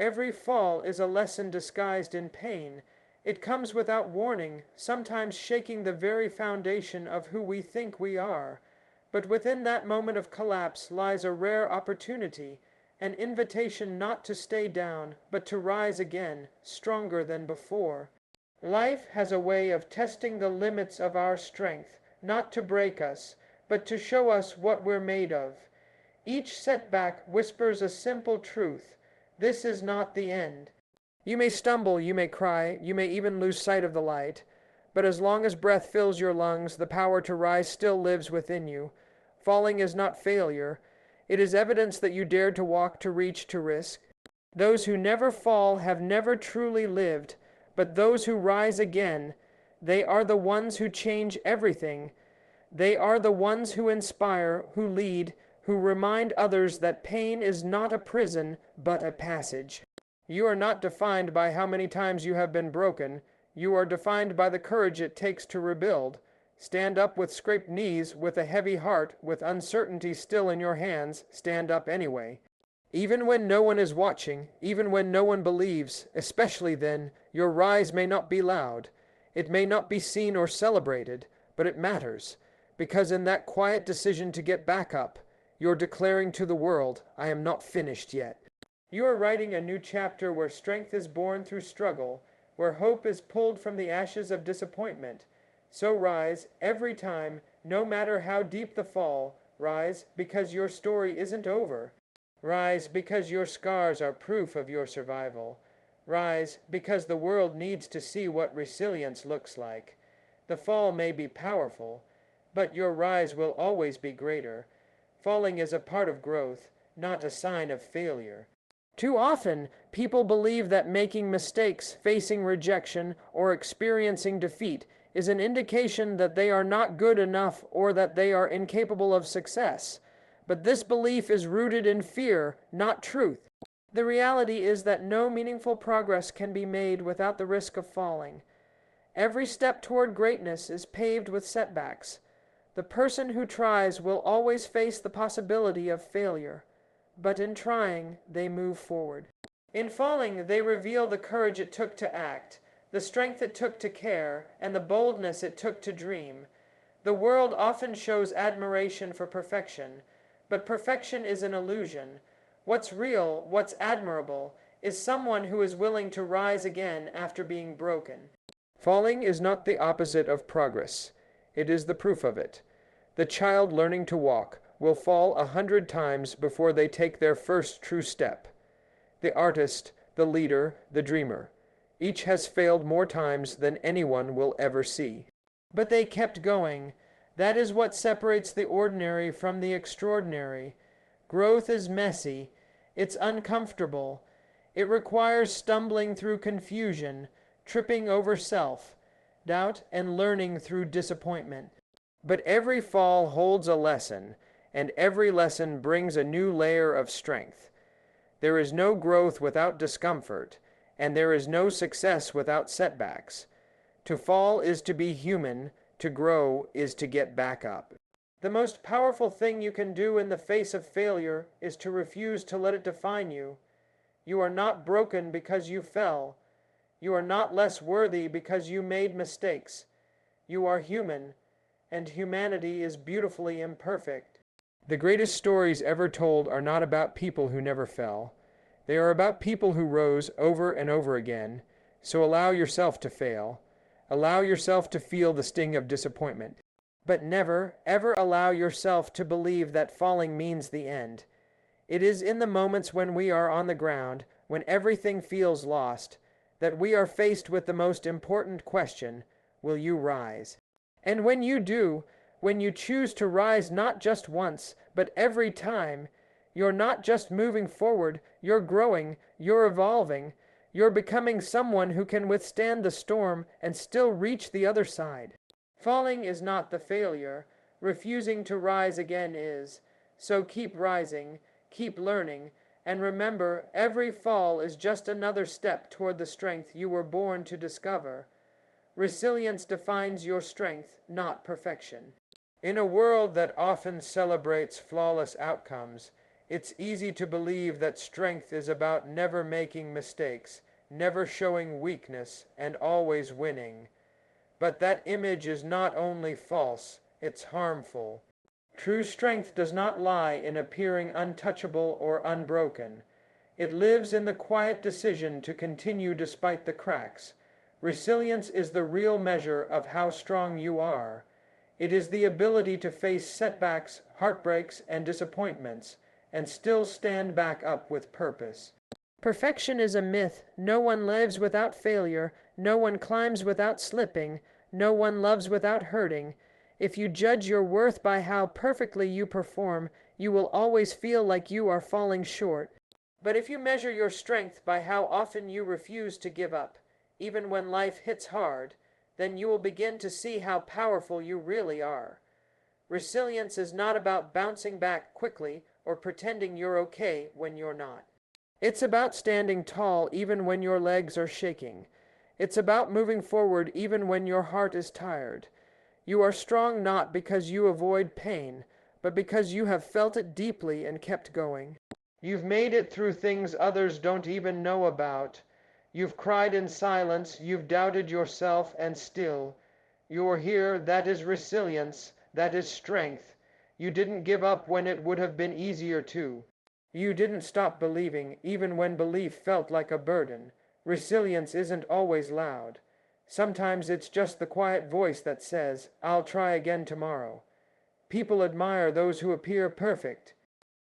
Every fall is a lesson disguised in pain. It comes without warning, sometimes shaking the very foundation of who we think we are. But within that moment of collapse lies a rare opportunity, an invitation not to stay down, but to rise again, stronger than before. Life has a way of testing the limits of our strength, not to break us, but to show us what we're made of. Each setback whispers a simple truth. This is not the end. You may stumble, you may cry, you may even lose sight of the light, but as long as breath fills your lungs, the power to rise still lives within you. Falling is not failure. It is evidence that you dared to walk, to reach, to risk. Those who never fall have never truly lived, but those who rise again, they are the ones who change everything. They are the ones who inspire, who lead, who remind others that pain is not a prison, but a passage. You are not defined by how many times you have been broken. You are defined by the courage it takes to rebuild. Stand up with scraped knees, with a heavy heart, with uncertainty still in your hands. Stand up anyway. Even when no one is watching, even when no one believes, especially then, your rise may not be loud. It may not be seen or celebrated, but it matters, because in that quiet decision to get back up, you're declaring to the world, I am not finished yet. You are writing a new chapter where strength is born through struggle, where hope is pulled from the ashes of disappointment. So rise every time, no matter how deep the fall. Rise because your story isn't over. Rise because your scars are proof of your survival. Rise because the world needs to see what resilience looks like. The fall may be powerful, but your rise will always be greater. Falling is a part of growth, not a sign of failure. Too often, people believe that making mistakes, facing rejection, or experiencing defeat is an indication that they are not good enough or that they are incapable of success. But this belief is rooted in fear, not truth. The reality is that no meaningful progress can be made without the risk of falling. Every step toward greatness is paved with setbacks. The person who tries will always face the possibility of failure, but in trying, they move forward. In falling, they reveal the courage it took to act, the strength it took to care, and the boldness it took to dream. The world often shows admiration for perfection, but perfection is an illusion. What's real, what's admirable, is someone who is willing to rise again after being broken. Falling is not the opposite of progress. It is the proof of it. The child learning to walk will fall 100 times before they take their first true step. The artist, the leader, the dreamer, each has failed more times than anyone will ever see. But they kept going. That is what separates the ordinary from the extraordinary. Growth is messy. It's uncomfortable. It requires stumbling through confusion, tripping over self, doubt, and learning through disappointment. But every fall holds a lesson, and every lesson brings a new layer of strength. There is no growth without discomfort, and there is no success without setbacks. To fall is to be human, to grow is to get back up. The most powerful thing you can do in the face of failure is to refuse to let it define you. You are not broken because you fell. You are not less worthy because you made mistakes. You are human, and humanity is beautifully imperfect. The greatest stories ever told are not about people who never fell. They are about people who rose over and over again. So allow yourself to fail. Allow yourself to feel the sting of disappointment. But never, ever allow yourself to believe that falling means the end. It is in the moments when we are on the ground, when everything feels lost, that we are faced with the most important question: will you rise? And when you do, when you choose to rise not just once, but every time, you're not just moving forward, you're growing, you're evolving, you're becoming someone who can withstand the storm and still reach the other side. Falling is not the failure. Refusing to rise again is. So keep rising, keep learning, and remember, every fall is just another step toward the strength you were born to discover. Resilience defines your strength, not perfection. In a world that often celebrates flawless outcomes, It's easy to believe that strength is about never making mistakes, never showing weakness, and always winning. But that image is not only false, it's harmful. True strength does not lie in appearing untouchable or unbroken. It lives in the quiet decision to continue despite the cracks. Resilience is the real measure of how strong you are. It is the ability to face setbacks, heartbreaks, and disappointments, and still stand back up with purpose. Perfection is a myth. No one lives without failure. No one climbs without slipping. No one loves without hurting. If you judge your worth by how perfectly you perform, you will always feel like you are falling short. But if you measure your strength by how often you refuse to give up, even when life hits hard, then you will begin to see how powerful you really are. Resilience is not about bouncing back quickly or pretending you're okay when you're not. It's about standing tall even when your legs are shaking. It's about moving forward even when your heart is tired. You are strong not because you avoid pain, but because you have felt it deeply and kept going. You've made it through things others don't even know about. You've cried in silence, you've doubted yourself, and still, you're here. That is resilience, that is strength. You didn't give up when it would have been easier to. You didn't stop believing, even when belief felt like a burden. Resilience isn't always loud. Sometimes it's just the quiet voice that says, "I'll try again tomorrow." People admire those who appear perfect,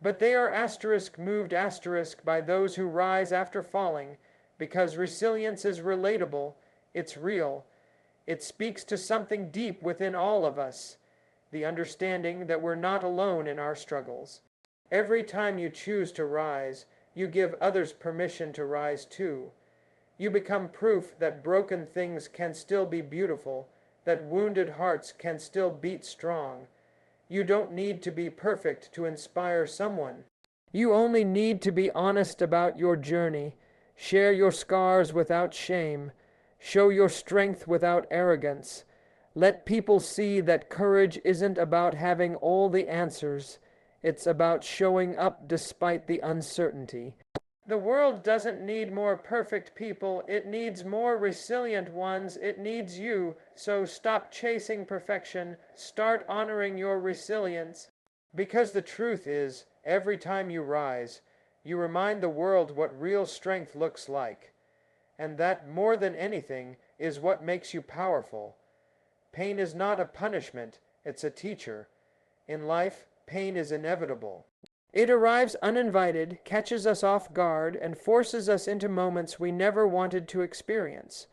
but they are *moved by those who rise after falling, because resilience is relatable, it's real. It speaks to something deep within all of us, the understanding that we're not alone in our struggles. Every time you choose to rise, you give others permission to rise too. You become proof that broken things can still be beautiful, that wounded hearts can still beat strong. You don't need to be perfect to inspire someone. You only need to be honest about your journey, share your scars without shame, show your strength without arrogance. Let people see that courage isn't about having all the answers. It's about showing up despite the uncertainty. The world doesn't need more perfect people. It needs more resilient ones. It needs you. So stop chasing perfection. Start honoring your resilience. Because the truth is, every time you rise, you remind the world what real strength looks like. And that, more than anything, is what makes you powerful. Pain is not a punishment. It's a teacher. In life, pain is inevitable. It arrives uninvited, catches us off guard, and forces us into moments we never wanted to experience.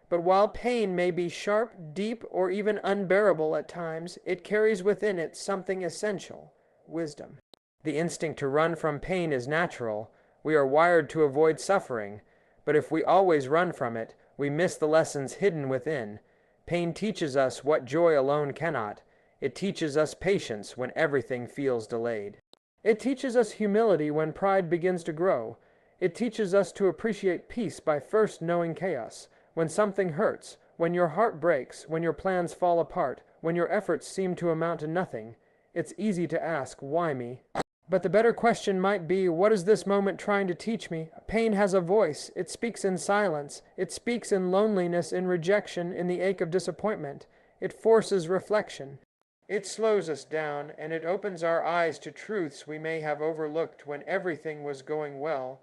But while pain may be sharp, deep, or even unbearable at times, it carries within it something essential: wisdom. The instinct to run from pain is natural. We are wired to avoid suffering. But if we always run from it, we miss the lessons hidden within. Pain teaches us what joy alone cannot. It teaches us patience when everything feels delayed. It teaches us humility when pride begins to grow. It teaches us to appreciate peace by first knowing chaos. When something hurts, when your heart breaks, when your plans fall apart, when your efforts seem to amount to nothing, it's easy to ask, why me? But the better question might be, what is this moment trying to teach me? Pain has a voice. It speaks in silence. It speaks in loneliness, in rejection, in the ache of disappointment. It forces reflection. It slows us down, and it opens our eyes to truths we may have overlooked when everything was going well.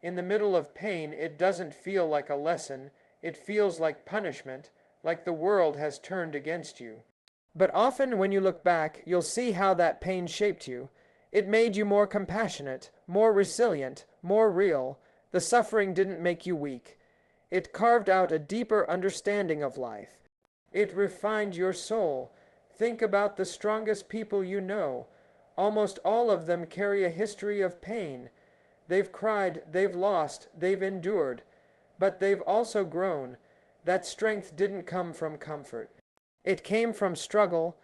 In the middle of pain, it doesn't feel like a lesson. It feels like punishment, like the world has turned against you. But often when you look back, you'll see how that pain shaped you. It made you more compassionate, more resilient, more real. The suffering didn't make you weak. It carved out a deeper understanding of life. It refined your soul. Think about the strongest people you know. Almost all of them carry a history of pain. They've cried, they've lost, they've endured, but they've also grown. That strength didn't come from comfort. It came from struggle.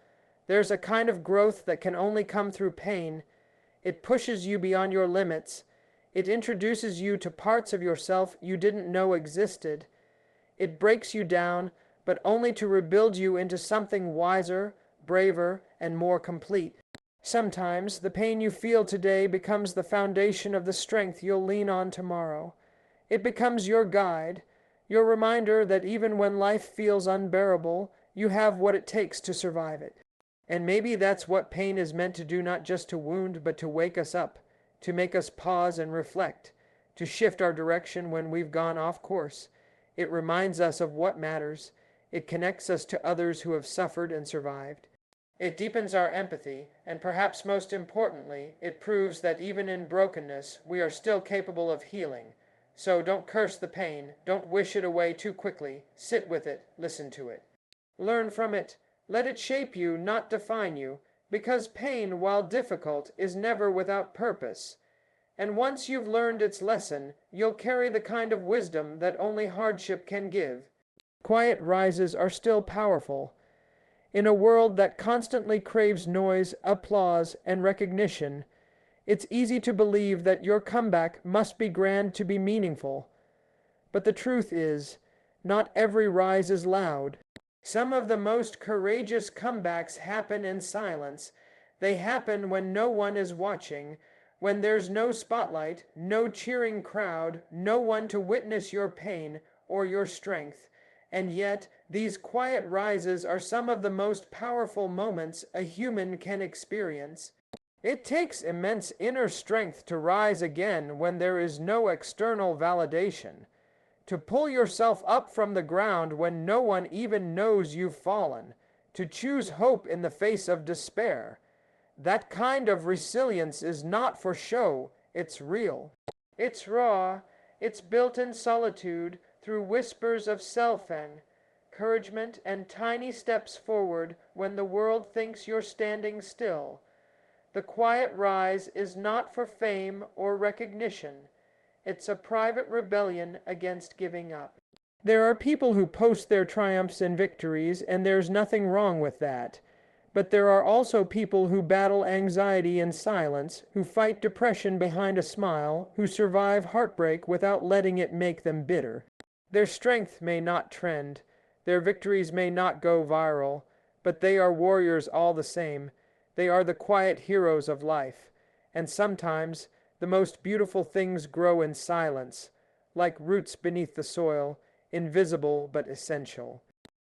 There's a kind of growth that can only come through pain. It pushes you beyond your limits. It introduces you to parts of yourself you didn't know existed. It breaks you down, but only to rebuild you into something wiser, braver, and more complete. Sometimes the pain you feel today becomes the foundation of the strength you'll lean on tomorrow. It becomes your guide, your reminder that even when life feels unbearable, you have what it takes to survive it. And maybe that's what pain is meant to do, not just to wound, but to wake us up, to make us pause and reflect, to shift our direction when we've gone off course. It reminds us of what matters. It connects us to others who have suffered and survived. It deepens our empathy, and perhaps most importantly, it proves that even in brokenness, we are still capable of healing. So don't curse the pain, don't wish it away too quickly. Sit with it, listen to it. Learn from it. Let it shape you, not define you, because pain, while difficult, is never without purpose. And once you've learned its lesson, you'll carry the kind of wisdom that only hardship can give. Quiet rises are still powerful. In a world that constantly craves noise, applause, and recognition, it's easy to believe that your comeback must be grand to be meaningful. But the truth is, not every rise is loud. Some of the most courageous comebacks happen in silence. They happen when no one is watching, when there's no spotlight, no cheering crowd, no one to witness your pain or your strength. And yet, these quiet rises are some of the most powerful moments a human can experience. It takes immense inner strength to rise again when there is no external validation. To pull yourself up from the ground when no one even knows you've fallen. To choose hope in the face of despair. That kind of resilience is not for show, it's real. It's raw, it's built in solitude through whispers of self-encouragement and tiny steps forward when the world thinks you're standing still. The quiet rise is not for fame or recognition. It's a private rebellion against giving up. There are people who post their triumphs and victories, and there's nothing wrong with that. But there are also people who battle anxiety in silence, who fight depression behind a smile, who survive heartbreak without letting it make them bitter. Their strength may not trend, their victories may not go viral, but they are warriors all the same. They are the quiet heroes of life, and sometimes the most beautiful things grow in silence, like roots beneath the soil, invisible but essential.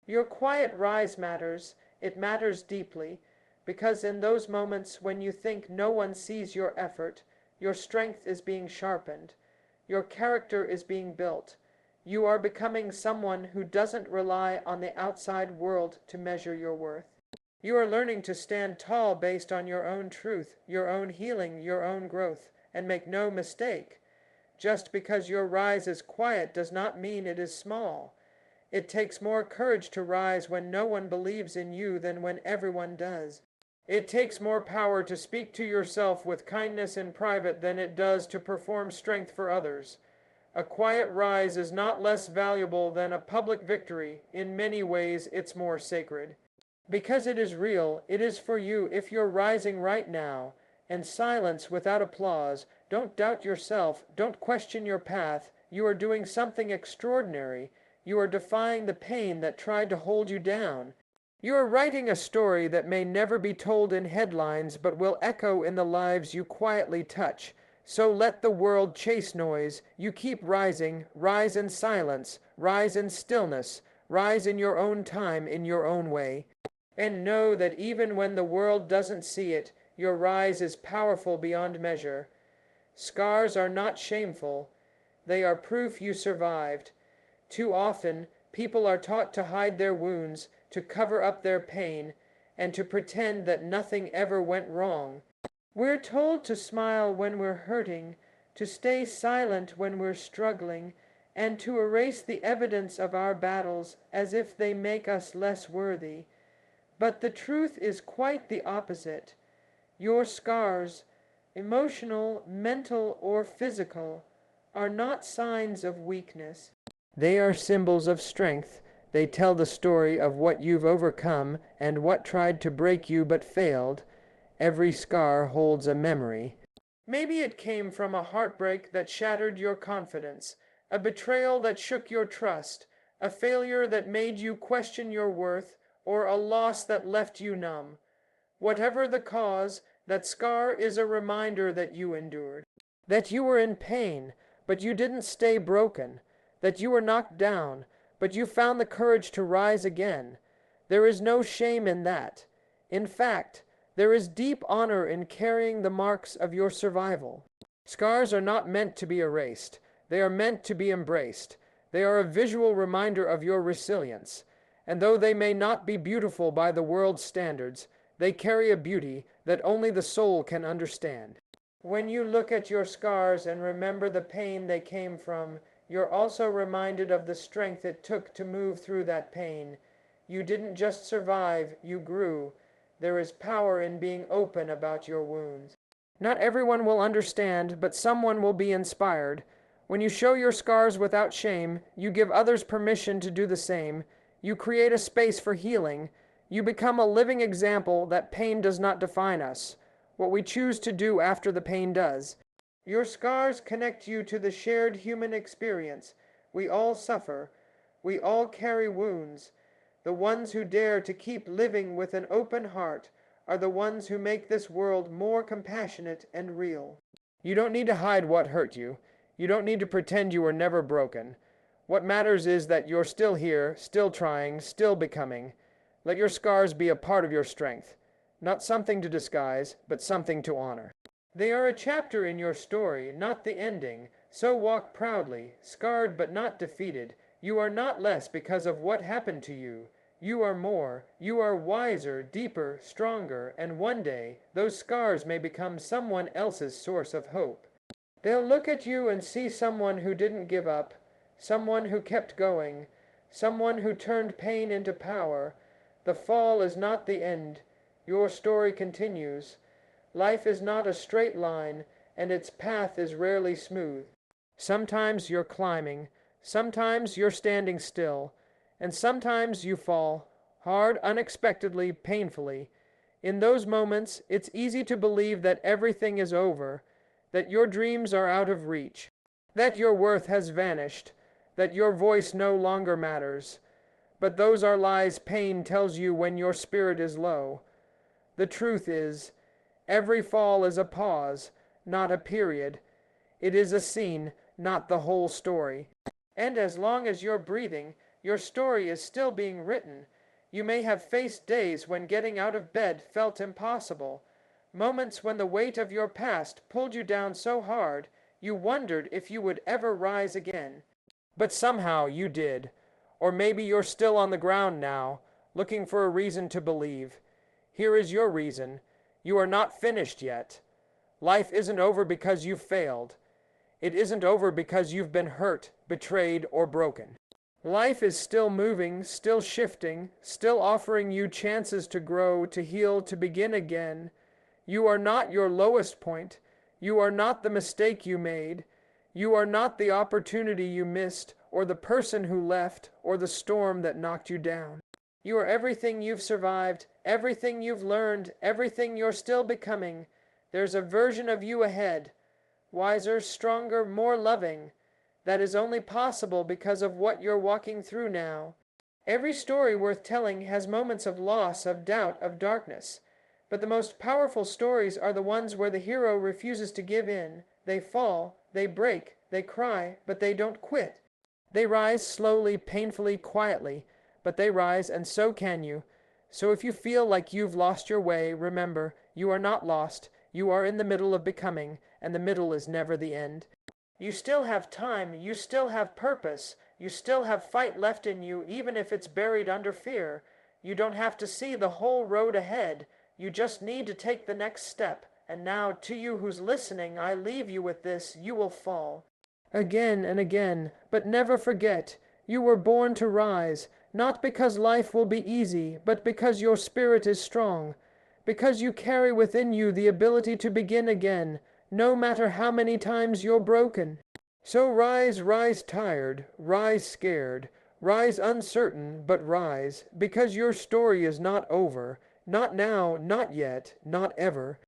Your quiet rise matters. It matters deeply, because in those moments when you think no one sees your effort, your strength is being sharpened, your character is being built. You are becoming someone who doesn't rely on the outside world to measure your worth. You are learning to stand tall based on your own truth, your own healing, your own growth. And make no mistake, just because your rise is quiet does not mean it is small. It takes more courage to rise when no one believes in you than when everyone does. It takes more power to speak to yourself with kindness in private than it does to perform strength for others. A quiet rise is not less valuable than a public victory. In many ways, it's more sacred. Because it is real, it is for you if you're rising right now. And silence without applause. Don't doubt yourself. Don't question your path. You are doing something extraordinary. You are defying the pain that tried to hold you down. You are writing a story that may never be told in headlines, but will echo in the lives you quietly touch. So let the world chase noise. You keep rising. Rise in silence. Rise in stillness. Rise in your own time, in your own way. And know that even when the world doesn't see it, your rise is powerful beyond measure. Scars are not shameful. They are proof you survived. Too often, people are taught to hide their wounds, to cover up their pain, and to pretend that nothing ever went wrong. We're told to smile when we're hurting, to stay silent when we're struggling, and to erase the evidence of our battles as if they make us less worthy. But the truth is quite the opposite. Your scars, emotional, mental, or physical, are not signs of weakness. They are symbols of strength. They tell the story of what you've overcome and what tried to break you but failed. Every scar holds a memory. Maybe it came from a heartbreak that shattered your confidence, a betrayal that shook your trust, a failure that made you question your worth, or a loss that left you numb. Whatever the cause, That scar is a reminder that you endured, that you were in pain, but you didn't stay broken, that you were knocked down, but you found the courage to rise again. There is no shame in that. In fact, there is deep honor in carrying the marks of your survival. Scars are not meant to be erased. They are meant to be embraced. They are a visual reminder of your resilience. And though they may not be beautiful by the world's standards, they carry a beauty that only the soul can understand. When you look at your scars and remember the pain they came from, you're also reminded of the strength it took to move through that pain. You didn't just survive, you grew. There is power in being open about your wounds. Not everyone will understand, but someone will be inspired. When you show your scars without shame, you give others permission to do the same. You create a space for healing. You become a living example that pain does not define us. What we choose to do after the pain does. Your scars connect you to the shared human experience. We all suffer. We all carry wounds. The ones who dare to keep living with an open heart are the ones who make this world more compassionate and real. You don't need to hide what hurt you. You don't need to pretend you were never broken. What matters is that you're still here, still trying, still becoming. Let your scars be a part of your strength. Not something to disguise, but something to honor. They are a chapter in your story, not the ending. So walk proudly, scarred but not defeated. You are not less because of what happened to you. You are more. You are wiser, deeper, stronger, and one day, those scars may become someone else's source of hope. They'll look at you and see someone who didn't give up, someone who kept going, someone who turned pain into power. The fall is not the end. Your story continues. Life is not a straight line, and its path is rarely smooth. Sometimes you're climbing, sometimes you're standing still, and sometimes you fall, hard, unexpectedly, painfully. In those moments, it's easy to believe that everything is over, that your dreams are out of reach, that your worth has vanished, that your voice no longer matters. But those are lies pain tells you when your spirit is low. The truth is, every fall is a pause, not a period. It is a scene, not the whole story. And as long as you're breathing, your story is still being written. You may have faced days when getting out of bed felt impossible, moments when the weight of your past pulled you down so hard you wondered if you would ever rise again. But somehow you did. Or maybe you're still on the ground now, looking for a reason to believe. Here is your reason. You are not finished yet. Life isn't over because you've failed. It isn't over because you've been hurt, betrayed, or broken. Life is still moving, still shifting, still offering you chances to grow, to heal, to begin again. You are not your lowest point. You are not the mistake you made. You are not the opportunity you missed, or the person who left, or the storm that knocked you down. You are everything you've survived, everything you've learned, everything you're still becoming. There's a version of you ahead, wiser, stronger, more loving. That is only possible because of what you're walking through now. Every story worth telling has moments of loss, of doubt, of darkness. But the most powerful stories are the ones where the hero refuses to give in. They fall, they break, they cry, but they don't quit. They rise slowly, painfully, quietly, but they rise, and so can you. So if you feel like you've lost your way, remember, you are not lost. You are in the middle of becoming, and the middle is never the end. You still have time, you still have purpose, you still have fight left in you, even if it's buried under fear. You don't have to see the whole road ahead. You just need to take the next step. And now, to you who's listening, I leave you with this: you will fall. Again and again, but never forget, you were born to rise, not because life will be easy, but because your spirit is strong, because you carry within you the ability to begin again, no matter how many times you're broken. So rise, rise tired, rise scared, rise uncertain, but rise, because your story is not over, not now, not yet, not ever.